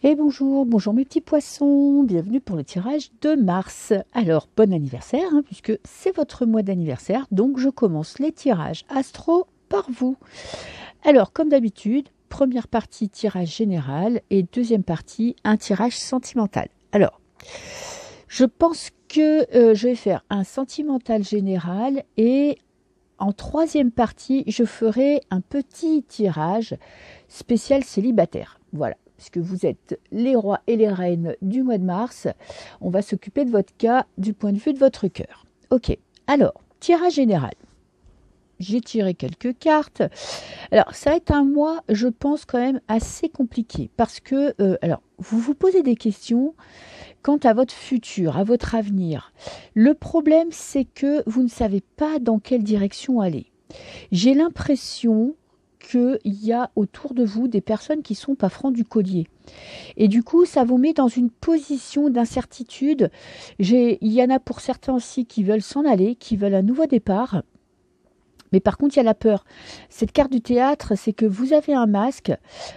Et bonjour, bonjour mes petits poissons, bienvenue pour le tirage de mars. Alors, bon anniversaire, puisque c'est votre mois d'anniversaire, donc je commence les tirages astro par vous. Alors, comme d'habitude, première partie tirage général et deuxième partie un tirage sentimental. Alors, je pense que je vais faire un sentimental général et en troisième partie, je ferai un petit tirage spécial célibataire. Voilà. Puisque vous êtes les rois et les reines du mois de mars, on va s'occuper de votre cas du point de vue de votre cœur. Ok, alors, tirage général. J'ai tiré quelques cartes. Alors, ça va être un mois, je pense, quand même assez compliqué. Parce que, alors, vous vous posez des questions quant à votre futur, à votre avenir. Le problème, c'est que vous ne savez pas dans quelle direction aller. J'ai l'impression qu'il y a autour de vous des personnes qui ne sont pas francs du collier. Et du coup, ça vous met dans une position d'incertitude. Il y en a pour certains aussi qui veulent s'en aller, qui veulent un nouveau départ. Mais par contre, il y a la peur. Cette carte du théâtre, c'est que vous avez un masque,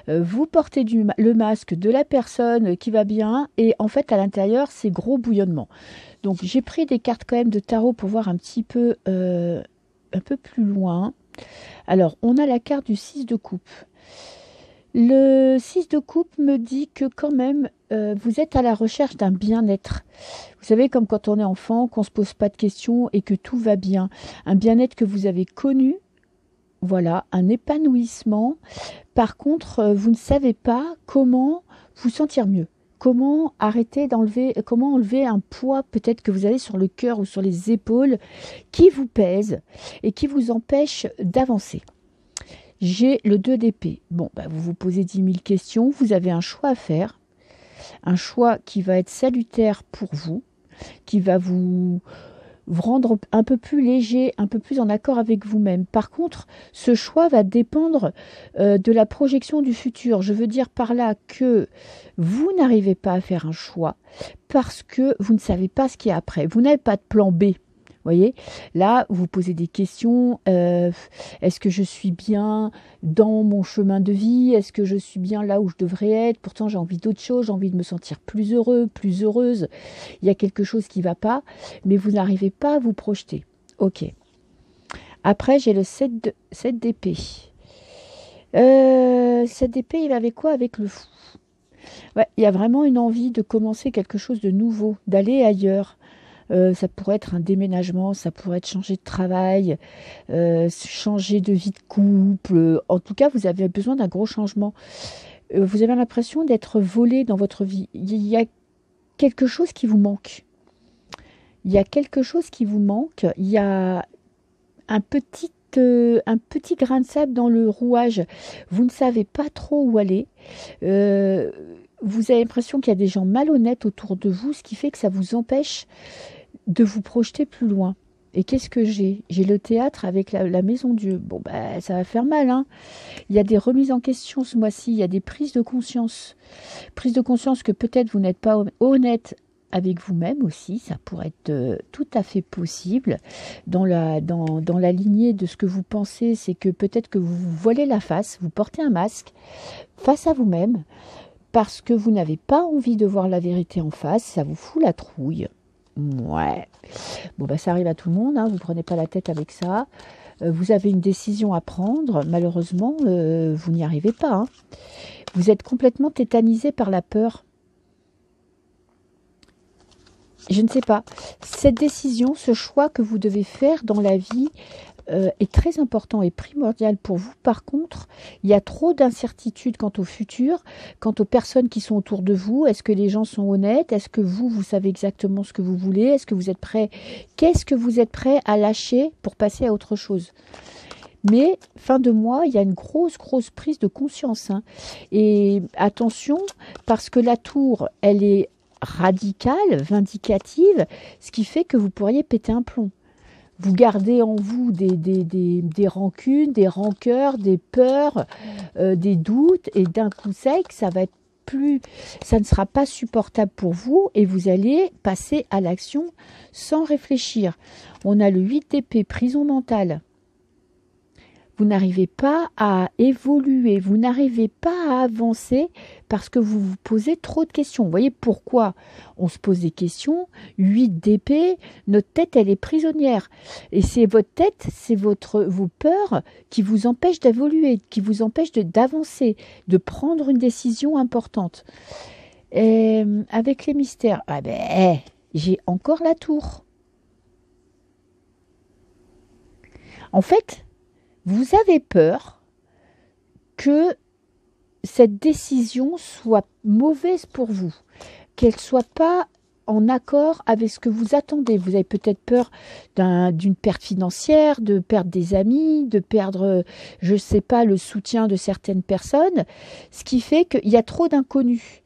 vous portez le masque de la personne qui va bien, et en fait, à l'intérieur, c'est gros bouillonnement. Donc, j'ai pris des cartes quand même de tarot pour voir un peu plus loin. Alors, on a la carte du 6 de coupe. Le 6 de coupe me dit que quand même, vous êtes à la recherche d'un bien-être. Vous savez, comme quand on est enfant, qu'on ne se pose pas de questions et que tout va bien. Un bien-être que vous avez connu, voilà, un épanouissement. Par contre, vous ne savez pas comment vous sentir mieux. Comment comment enlever un poids peut-être que vous avez sur le cœur ou sur les épaules qui vous pèse et qui vous empêche d'avancer. J'ai le 2 d'épée. Bon, vous vous posez 10 000 questions, vous avez un choix à faire, un choix qui va être salutaire pour vous, qui va vous rendre un peu plus léger, un peu plus en accord avec vous-même. Par contre, ce choix va dépendre de la projection du futur. Je veux dire par là que vous n'arrivez pas à faire un choix parce que vous ne savez pas ce qu'il y a après. Vous n'avez pas de plan B. Voyez, là, vous posez des questions. Est-ce que je suis bien dans mon chemin de vie? Est-ce que je suis bien là où je devrais être? Pourtant, j'ai envie d'autre chose. J'ai envie de me sentir plus heureux, plus heureuse. Il y a quelque chose qui ne va pas, mais vous n'arrivez pas à vous projeter. Ok. Après, j'ai le 7 d'épée. 7 d'épée, il avait quoi avec le fou? Ouais, il y a vraiment une envie de commencer quelque chose de nouveau, d'aller ailleurs. Ça pourrait être un déménagement, ça pourrait être changer de travail, changer de vie de couple. En tout cas, vous avez besoin d'un gros changement. Vous avez l'impression d'être volé dans votre vie. Il y a quelque chose qui vous manque. Il y a quelque chose qui vous manque. Il y a un petit grain de sable dans le rouage. Vous ne savez pas trop où aller. Vous avez l'impression qu'il y a des gens malhonnêtes autour de vous, ce qui fait que ça vous empêche de vous projeter plus loin. Et qu'est-ce que j'ai? J'ai le théâtre avec la maison Dieu. Bon, ça va faire mal, Il y a des remises en question ce mois-ci, il y a des prises de conscience. Prise de conscience que peut-être vous n'êtes pas honnête avec vous-même aussi, ça pourrait être tout à fait possible. Dans la lignée de ce que vous pensez, c'est que peut-être que vous vous voilez la face, vous portez un masque face à vous-même, parce que vous n'avez pas envie de voir la vérité en face, ça vous fout la trouille. Ouais. Bon, ça arrive à tout le monde, vous ne prenez pas la tête avec ça. Vous avez une décision à prendre, malheureusement, vous n'y arrivez pas. Vous êtes complètement tétanisé par la peur. Je ne sais pas. Cette décision, ce choix que vous devez faire dans la vie est très important et primordial pour vous. Par contre, il y a trop d'incertitudes quant au futur, quant aux personnes qui sont autour de vous. Est-ce que les gens sont honnêtes? Est-ce que vous savez exactement ce que vous voulez? Est-ce que vous êtes prêt? Qu'est-ce que vous êtes prêt à lâcher pour passer à autre chose? Mais fin de mois, il y a une grosse prise de conscience. Et attention, parce que la tour, elle est radicale, vindicative, ce qui fait que vous pourriez péter un plomb. Vous gardez en vous des rancunes, des rancœurs, des peurs, des doutes, et d'un coup sec, ça ne sera pas supportable pour vous, et vous allez passer à l'action sans réfléchir. On a le 8 d'épée, prison mentale. vous n'arrivez pas à évoluer, vous n'arrivez pas à avancer parce que vous vous posez trop de questions. Vous voyez pourquoi on se pose des questions? 8 d'épée, notre tête, elle est prisonnière. Et c'est votre tête, c'est vos peurs qui vous empêchent d'évoluer, qui vous empêchent d'avancer, de prendre une décision importante. Et avec les mystères, ah ben, j'ai encore la tour. En fait, vous avez peur que cette décision soit mauvaise pour vous, qu'elle ne soit pas en accord avec ce que vous attendez. Vous avez peut-être peur d'une perte financière, de perdre des amis, de perdre, je ne sais pas, le soutien de certaines personnes, ce qui fait qu'il y a trop d'inconnus.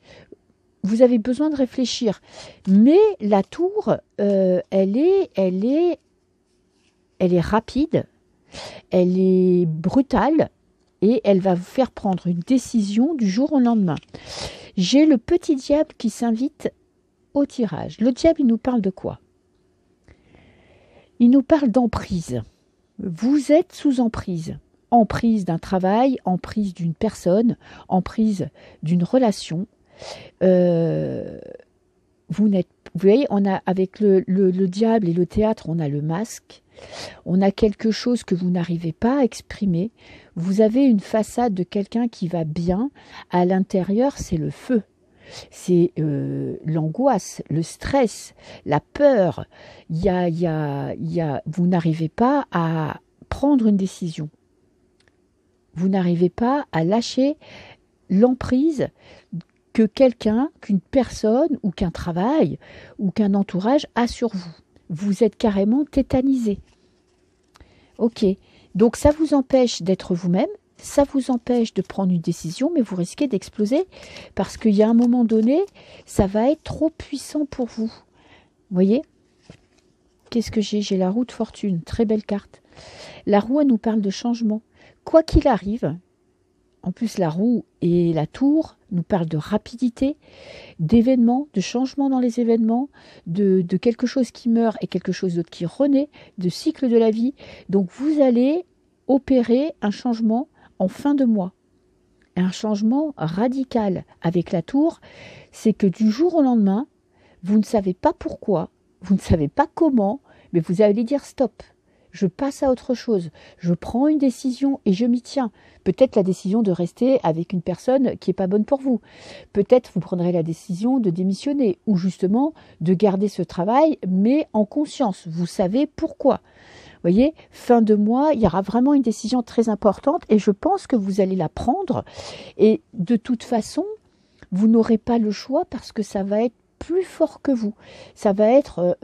Vous avez besoin de réfléchir. Mais la tour, elle est rapide, elle est brutale et elle va vous faire prendre une décision du jour au lendemain. J'ai le petit diable qui s'invite au tirage. Le diable, il nous parle de quoi? Il nous parle d'emprise. Vous êtes sous emprise. Emprise d'un travail, emprise d'une personne, emprise d'une relation. Vous voyez, on a avec le diable et le théâtre, on a le masque. On a quelque chose que vous n'arrivez pas à exprimer. Vous avez une façade de quelqu'un qui va bien. À l'intérieur, c'est le feu. C'est l'angoisse, le stress, la peur. Vous n'arrivez pas à prendre une décision. Vous n'arrivez pas à lâcher l'emprise que quelqu'un, qu'une personne ou qu'un travail ou qu'un entourage a sur vous. Vous êtes carrément tétanisé. Ok, donc ça vous empêche d'être vous-même, ça vous empêche de prendre une décision, mais vous risquez d'exploser parce qu'il y a un moment donné, ça va être trop puissant pour vous. Vous voyez? Qu'est-ce que j'ai? J'ai la roue de fortune, très belle carte. La roue, elle nous parle de changement. Quoi qu'il arrive, en plus la roue et la tour nous parlent de rapidité, d'événements, de changements dans les événements, de quelque chose qui meurt et quelque chose d'autre qui renaît, de cycle de la vie. Donc vous allez opérer un changement en fin de mois. Un changement radical avec la tour, c'est que du jour au lendemain, vous ne savez pas pourquoi, vous ne savez pas comment, mais vous allez dire stop. Je passe à autre chose, je prends une décision et je m'y tiens. Peut-être la décision de rester avec une personne qui n'est pas bonne pour vous. Peut-être vous prendrez la décision de démissionner ou justement de garder ce travail, mais en conscience. Vous savez pourquoi. Vous voyez, fin de mois, il y aura vraiment une décision très importante et je pense que vous allez la prendre. Et de toute façon, vous n'aurez pas le choix parce que ça va être plus fort que vous. Ça va être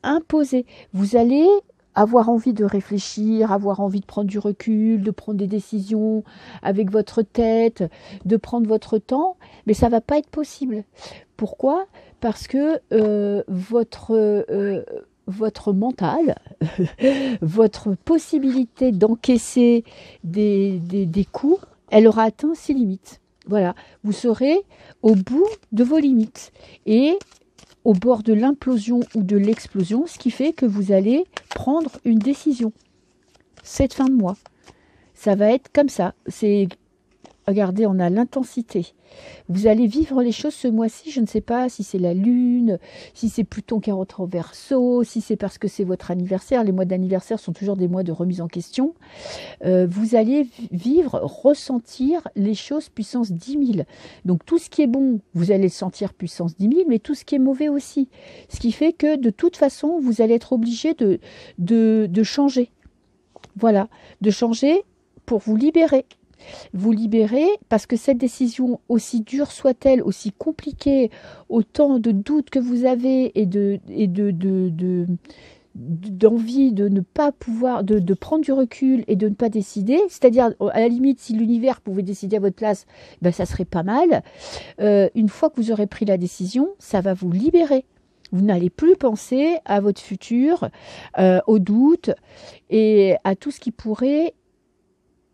imposé. Vous allez avoir envie de réfléchir, avoir envie de prendre du recul, de prendre des décisions avec votre tête, de prendre votre temps, mais ça ne va pas être possible. Pourquoi? Parce que votre mental, votre possibilité d'encaisser des coups, elle aura atteint ses limites. Voilà, vous serez au bout de vos limites et au bord de l'implosion ou de l'explosion, ce qui fait que vous allez prendre une décision. Cette fin de mois, ça va être comme ça. Regardez, on a l'intensité. Vous allez vivre les choses ce mois-ci, je ne sais pas si c'est la lune, si c'est Pluton qui rentre en Verseau, si c'est parce que c'est votre anniversaire. Les mois d'anniversaire sont toujours des mois de remise en question. Vous allez vivre, ressentir les choses puissance 10 000. Donc tout ce qui est bon, vous allez le sentir puissance 10 000, mais tout ce qui est mauvais aussi. Ce qui fait que de toute façon, vous allez être obligé de changer. Voilà, de changer pour vous libérer. Vous libérer parce que cette décision, aussi dure soit-elle, aussi compliquée, autant de doutes que vous avez et d'envie de ne pas pouvoir, de prendre du recul et de ne pas décider, c'est-à-dire à la limite si l'univers pouvait décider à votre place, ben ça serait pas mal. Une fois que vous aurez pris la décision, ça va vous libérer. Vous n'allez plus penser à votre futur, aux doutes et à tout ce qui pourrait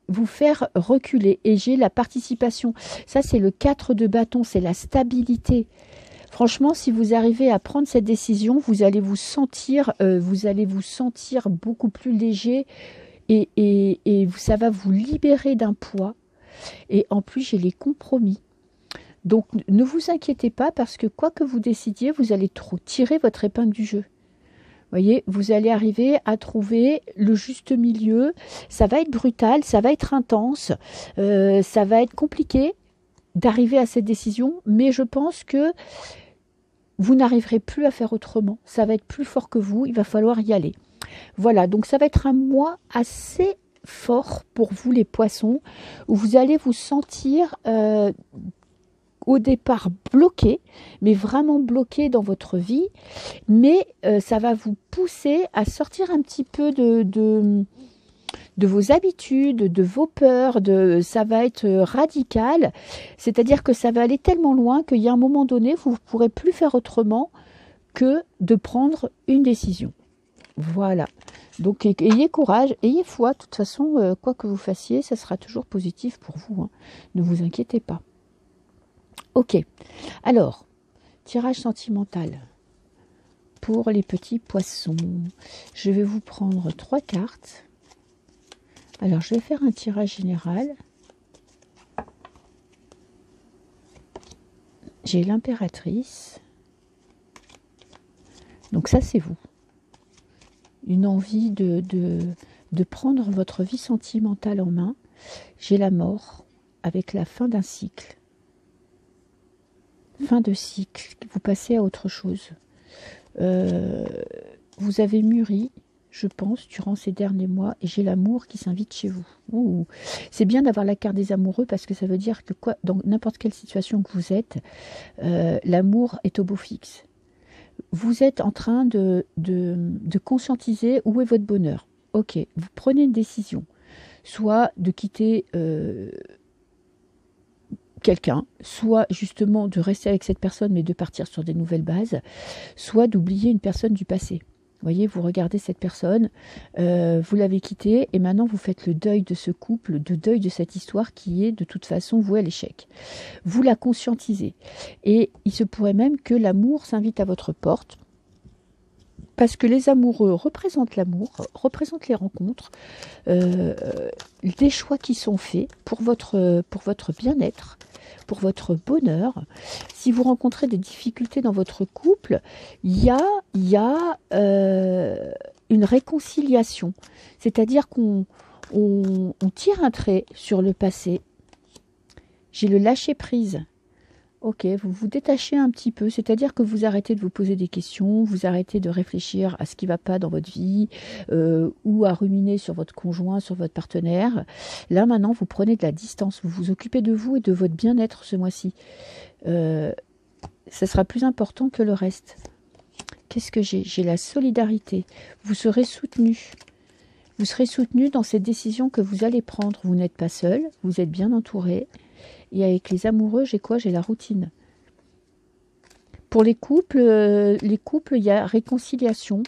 vous faire reculer. Et j'ai la participation. Ça, c'est le 4 de bâton, c'est la stabilité. Franchement, si vous arrivez à prendre cette décision, vous allez vous sentir beaucoup plus léger et ça va vous libérer d'un poids. Et en plus, j'ai les compromis. Donc, ne vous inquiétez pas parce que quoi que vous décidiez, vous allez trop tirer votre épingle du jeu. Voyez, vous allez arriver à trouver le juste milieu. Ça va être brutal, ça va être intense, ça va être compliqué d'arriver à cette décision, mais je pense que vous n'arriverez plus à faire autrement. Ça va être plus fort que vous, il va falloir y aller. Voilà, donc ça va être un mois assez fort pour vous les poissons, où vous allez vous sentir au départ bloqué, mais vraiment bloqué dans votre vie, mais ça va vous pousser à sortir un petit peu de vos habitudes, de vos peurs, ça va être radical, c'est-à-dire que ça va aller tellement loin qu'il y a un moment donné, vous ne pourrez plus faire autrement que de prendre une décision. Voilà, donc ayez courage, ayez foi, de toute façon, quoi que vous fassiez, ça sera toujours positif pour vous, hein. Ne vous inquiétez pas. Ok, alors, tirage sentimental pour les petits poissons. Je vais vous prendre 3 cartes. Alors, je vais faire un tirage général. J'ai l'impératrice. Donc ça, c'est vous. Une envie de prendre votre vie sentimentale en main. J'ai la mort avec la fin d'un cycle. Fin de cycle, vous passez à autre chose. Vous avez mûri, je pense, durant ces derniers mois, et j'ai l'amour qui s'invite chez vous. C'est bien d'avoir la carte des amoureux parce que ça veut dire que dans n'importe quelle situation que vous êtes, l'amour est au beau fixe. Vous êtes en train de conscientiser où est votre bonheur. Ok, vous prenez une décision, soit de quitter quelqu'un, soit justement de rester avec cette personne mais de partir sur des nouvelles bases, soit d'oublier une personne du passé. Vous voyez, vous regardez cette personne, vous l'avez quittée et maintenant vous faites le deuil de ce couple, le deuil de cette histoire qui est de toute façon vouée à l'échec. Vous la conscientisez et il se pourrait même que l'amour s'invite à votre porte parce que les amoureux représentent l'amour, représentent les rencontres, des choix qui sont faits pour votre bien-être, pour votre bonheur. Si vous rencontrez des difficultés dans votre couple, il y a une réconciliation. C'est-à-dire qu'on tire un trait sur le passé. J'ai le lâcher-prise. Ok, vous vous détachez un petit peu, c'est-à-dire que vous arrêtez de vous poser des questions, vous arrêtez de réfléchir à ce qui ne va pas dans votre vie ou à ruminer sur votre conjoint, sur votre partenaire. Là, maintenant, vous prenez de la distance, vous vous occupez de vous et de votre bien-être ce mois-ci. Ça sera plus important que le reste. Qu'est-ce que j'ai? J'ai la solidarité. Vous serez soutenu. Vous serez soutenu dans ces décisions que vous allez prendre. Vous n'êtes pas seul, vous êtes bien entouré. Et avec les amoureux, j'ai quoi? J'ai la routine. Pour les couples, il y a réconciliation.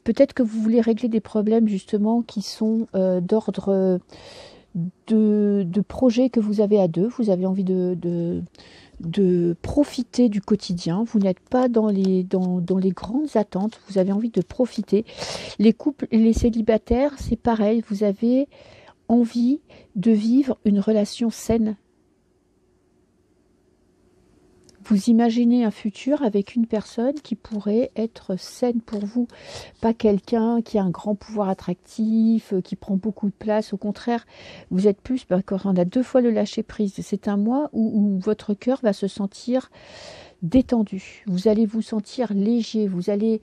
Peut-être que vous voulez régler des problèmes justement qui sont d'ordre de projets que vous avez à deux. Vous avez envie de profiter du quotidien. Vous n'êtes pas dans les grandes attentes. Vous avez envie de profiter. Les couples et les célibataires, c'est pareil. Vous avez envie de vivre une relation saine. Vous imaginez un futur avec une personne qui pourrait être saine pour vous. Pas quelqu'un qui a un grand pouvoir attractif, qui prend beaucoup de place. Au contraire, vous êtes plus, quand on a 2 fois le lâcher prise. C'est un mois où votre cœur va se sentir détendu. Vous allez vous sentir léger. Vous allez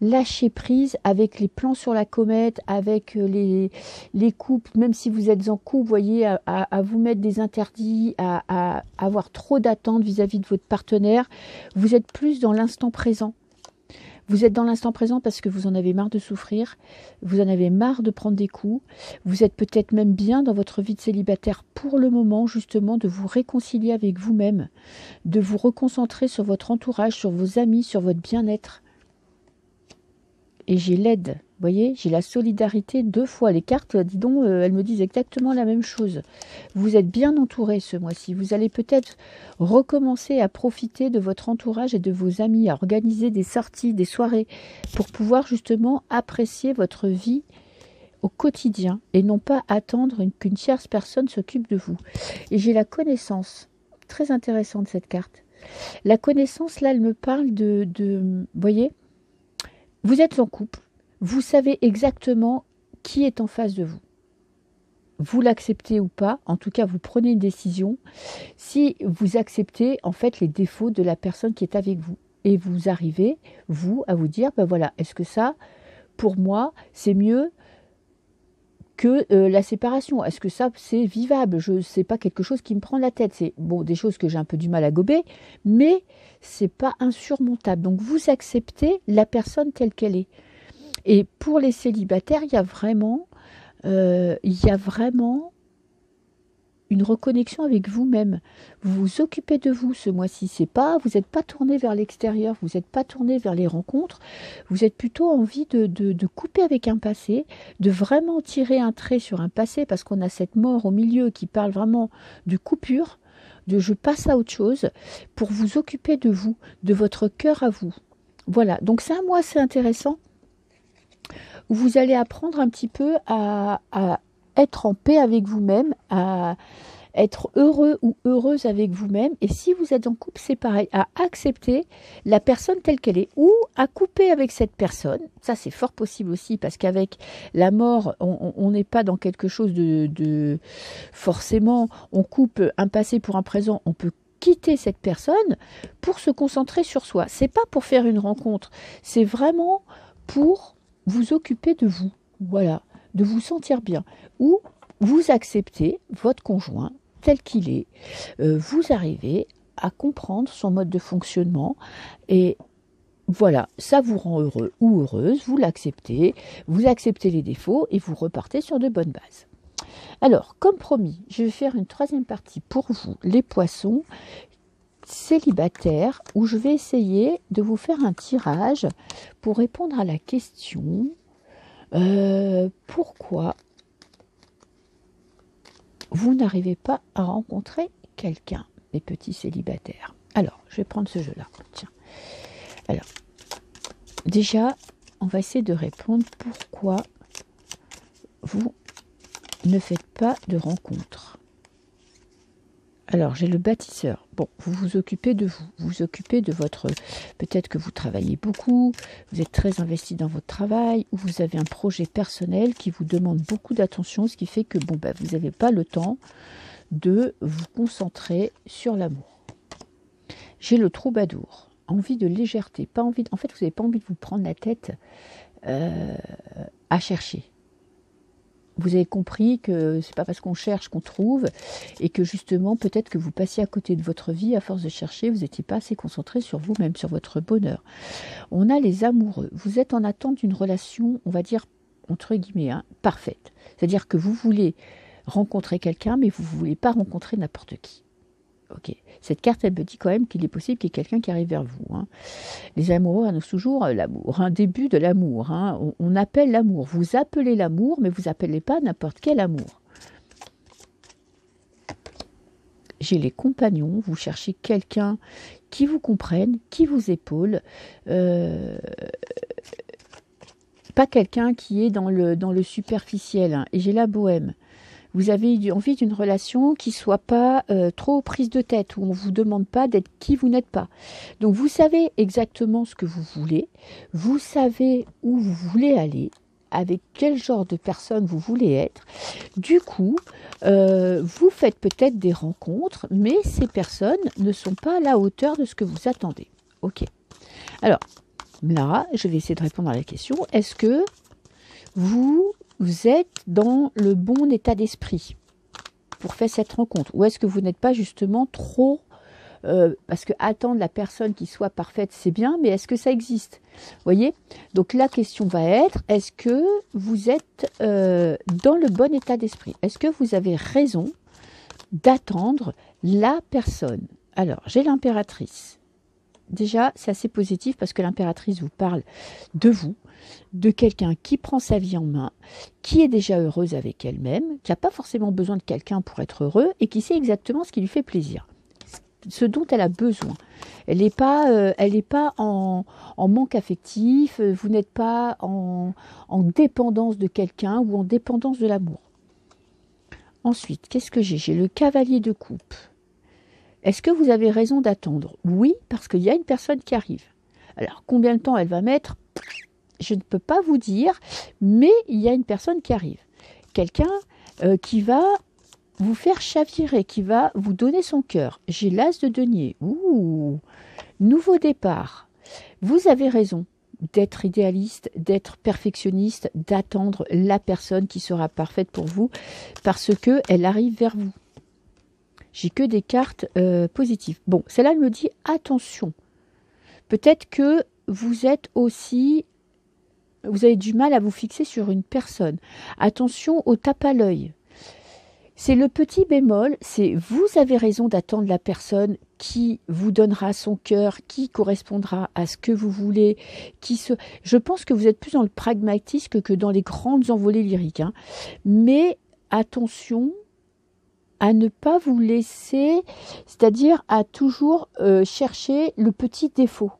lâcher prise avec les plans sur la comète, avec les couples, même si vous êtes en couple, voyez, à vous mettre des interdits, à avoir trop d'attentes vis-à-vis de votre partenaire. Vous êtes plus dans l'instant présent. Vous êtes dans l'instant présent parce que vous en avez marre de souffrir, vous en avez marre de prendre des coups, vous êtes peut-être même bien dans votre vie de célibataire pour le moment, justement, de vous réconcilier avec vous-même, de vous reconcentrer sur votre entourage, sur vos amis, sur votre bien-être. Et j'ai l'aide, vous voyez, j'ai la solidarité 2 fois. Les cartes, dis donc, elles me disent exactement la même chose. Vous êtes bien entouré ce mois-ci. Vous allez peut-être recommencer à profiter de votre entourage et de vos amis, à organiser des sorties, des soirées, pour pouvoir justement apprécier votre vie au quotidien et non pas attendre qu'une tierce personne s'occupe de vous. Et j'ai la connaissance, très intéressante cette carte. La connaissance, là, elle me parle vous voyez, vous êtes en couple, vous savez exactement qui est en face de vous. Vous l'acceptez ou pas, en tout cas, vous prenez une décision. Si vous acceptez, en fait, les défauts de la personne qui est avec vous. Et vous arrivez, vous, à vous dire, ben voilà, est-ce que ça, pour moi, c'est mieux que la séparation? Est-ce que ça, c'est vivable? Je sais pas quelque chose qui me prend la tête. C'est bon, des choses que j'ai un peu du mal à gober, mais c'est pas insurmontable. Donc, vous acceptez la personne telle qu'elle est. Et pour les célibataires, il y a vraiment une reconnexion avec vous-même. Vous vous occupez de vous ce mois-ci. Vous n'êtes pas tourné vers l'extérieur, vous n'êtes pas tourné vers les rencontres. Vous êtes plutôt envie de couper avec un passé, de vraiment tirer un trait sur un passé, parce qu'on a cette mort au milieu qui parle vraiment de coupure, de je passe à autre chose, pour vous occuper de vous, de votre cœur à vous. Voilà, donc c'est un mois assez intéressant, où vous allez apprendre un petit peu à être en paix avec vous-même, à être heureux ou heureuse avec vous-même. Et si vous êtes en couple, c'est pareil, à accepter la personne telle qu'elle est ou à couper avec cette personne. Ça, c'est fort possible aussi, parce qu'avec la mort, on n'est pas dans quelque chose de forcément, on coupe un passé pour un présent, on peut quitter cette personne pour se concentrer sur soi. C'est pas pour faire une rencontre, c'est vraiment pour vous occuper de vous, voilà, de vous sentir bien, ou vous acceptez votre conjoint tel qu'il est, vous arrivez à comprendre son mode de fonctionnement, et voilà, ça vous rend heureux ou heureuse, vous l'acceptez, vous acceptez les défauts, et vous repartez sur de bonnes bases. Alors, comme promis, je vais faire une troisième partie pour vous, les poissons célibataires, où je vais essayer de vous faire un tirage pour répondre à la question pourquoi vous n'arrivez pas à rencontrer quelqu'un, les petits célibataires. Alors, je vais prendre ce jeu-là. Tiens. Alors, déjà, on va essayer de répondre pourquoi vous ne faites pas de rencontres. Alors, j'ai le bâtisseur. Bon, vous vous occupez de vous. Vous vous occupez de votre... Peut-être que vous travaillez beaucoup, vous êtes très investi dans votre travail, ou vous avez un projet personnel qui vous demande beaucoup d'attention, ce qui fait que bon, vous n'avez pas le temps de vous concentrer sur l'amour. J'ai le troubadour. Envie de légèreté. Pas envie en fait, vous n'avez pas envie de vous prendre la tête à chercher. Vous avez compris que c'est pas parce qu'on cherche qu'on trouve, et que justement, peut-être que vous passiez à côté de votre vie à force de chercher, vous n'étiez pas assez concentré sur vous-même, sur votre bonheur. On a les amoureux. Vous êtes en attente d'une relation, on va dire, entre guillemets, parfaite. C'est-à-dire que vous voulez rencontrer quelqu'un, mais vous ne voulez pas rencontrer n'importe qui. Ok. Cette carte, elle me dit quand même qu'il est possible qu'il y ait quelqu'un qui arrive vers vous. Les amoureux annoncent toujours l'amour, un début de l'amour. On appelle l'amour. Vous appelez l'amour, mais vous n'appelez pas n'importe quel amour. J'ai les compagnons. Vous cherchez quelqu'un qui vous comprenne, qui vous épaule. Pas quelqu'un qui est dans le superficiel. Et j'ai la bohème. Vous avez envie d'une relation qui ne soit pas trop prise de tête, où on ne vous demande pas d'être qui vous n'êtes pas. Donc vous savez exactement ce que vous voulez, vous savez où vous voulez aller, avec quel genre de personne vous voulez être. Du coup, vous faites peut-être des rencontres, mais ces personnes ne sont pas à la hauteur de ce que vous attendez. Ok. Alors, là, je vais essayer de répondre à la question. Est-ce que vous êtes dans le bon état d'esprit pour faire cette rencontre, ou est-ce que vous n'êtes pas justement trop parce que attendre la personne qui soit parfaite, c'est bien, mais est-ce que ça existe? Voyez? Donc la question va être, est-ce que vous êtes dans le bon état d'esprit? Est-ce que vous avez raison d'attendre la personne? Alors, j'ai l'impératrice. Déjà, c'est assez positif parce que l'impératrice vous parle de vous, de quelqu'un qui prend sa vie en main, qui est déjà heureuse avec elle-même, qui n'a pas forcément besoin de quelqu'un pour être heureux et qui sait exactement ce qui lui fait plaisir. ce dont elle a besoin. Elle n'est pas en manque affectif, vous n'êtes pas en dépendance de quelqu'un ou en dépendance de l'amour. Ensuite, qu'est-ce que j'ai? J'ai le cavalier de coupe. Est-ce que vous avez raison d'attendre? Oui, parce qu'il y a une personne qui arrive. Alors, combien de temps elle va mettre? Je ne peux pas vous dire, mais il y a une personne qui arrive. Quelqu'un qui va vous faire chavirer, qui va vous donner son cœur. J'ai l'as de denier. Ouh, nouveau départ. Vous avez raison d'être idéaliste, d'être perfectionniste, d'attendre la personne qui sera parfaite pour vous parce qu'elle arrive vers vous. J'ai que des cartes positives. Bon, celle-là me dit attention. Peut-être que vous êtes aussi, vous avez du mal à vous fixer sur une personne. Attention au tape à l'œil. C'est le petit bémol, c'est vous avez raison d'attendre la personne qui vous donnera son cœur, qui correspondra à ce que vous voulez, Je pense que vous êtes plus dans le pragmatisme que dans les grandes envolées lyriques. Hein. Mais attention à ne pas vous laisser, c'est-à-dire à toujours chercher le petit défaut.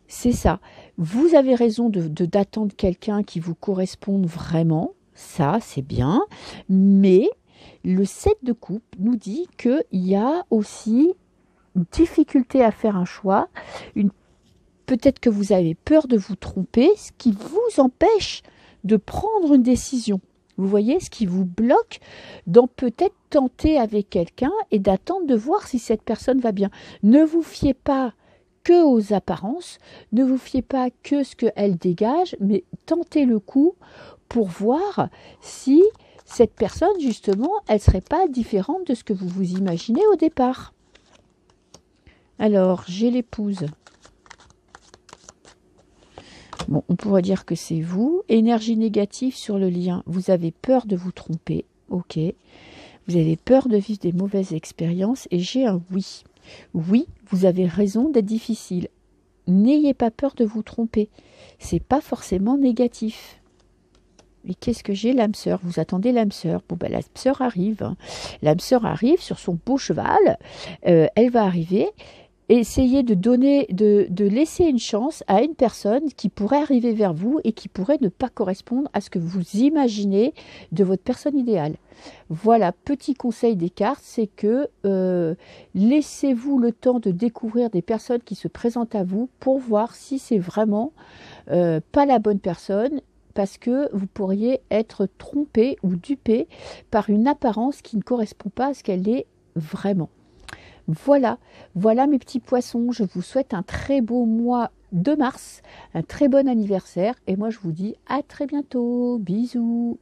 C'est ça. Vous avez raison d'attendre quelqu'un qui vous corresponde vraiment, ça c'est bien, mais le 7 de coupe nous dit qu'il y a aussi une difficulté à faire un choix, peut-être que vous avez peur de vous tromper, ce qui vous empêche de prendre une décision. Vous voyez, ce qui vous bloque dans peut-être tenter avec quelqu'un et d'attendre de voir si cette personne va bien. Ne vous fiez pas que aux apparences, ne vous fiez pas que ce qu'elle dégage, mais tentez le coup pour voir si cette personne, justement, elle ne serait pas différente de ce que vous vous imaginez au départ. Alors, j'ai l'épouse. Bon, on pourrait dire que c'est vous. Énergie négative sur le lien. Vous avez peur de vous tromper. Ok. Vous avez peur de vivre des mauvaises expériences. Et j'ai un oui. Oui, vous avez raison d'être difficile. N'ayez pas peur de vous tromper. C'est pas forcément négatif. Et qu'est-ce que j'ai? L'âme sœur. Vous attendez l'âme sœur. Bon, ben, l'âme sœur arrive. Hein. L'âme sœur arrive sur son beau cheval. Elle va arriver. Essayez de laisser une chance à une personne qui pourrait arriver vers vous et qui pourrait ne pas correspondre à ce que vous imaginez de votre personne idéale. Voilà, petit conseil des cartes, c'est que laissez-vous le temps de découvrir des personnes qui se présentent à vous pour voir si c'est vraiment pas la bonne personne, parce que vous pourriez être trompé ou dupé par une apparence qui ne correspond pas à ce qu'elle est vraiment. Voilà mes petits poissons, je vous souhaite un très beau mois de mars, un très bon anniversaire et moi je vous dis à très bientôt, bisous.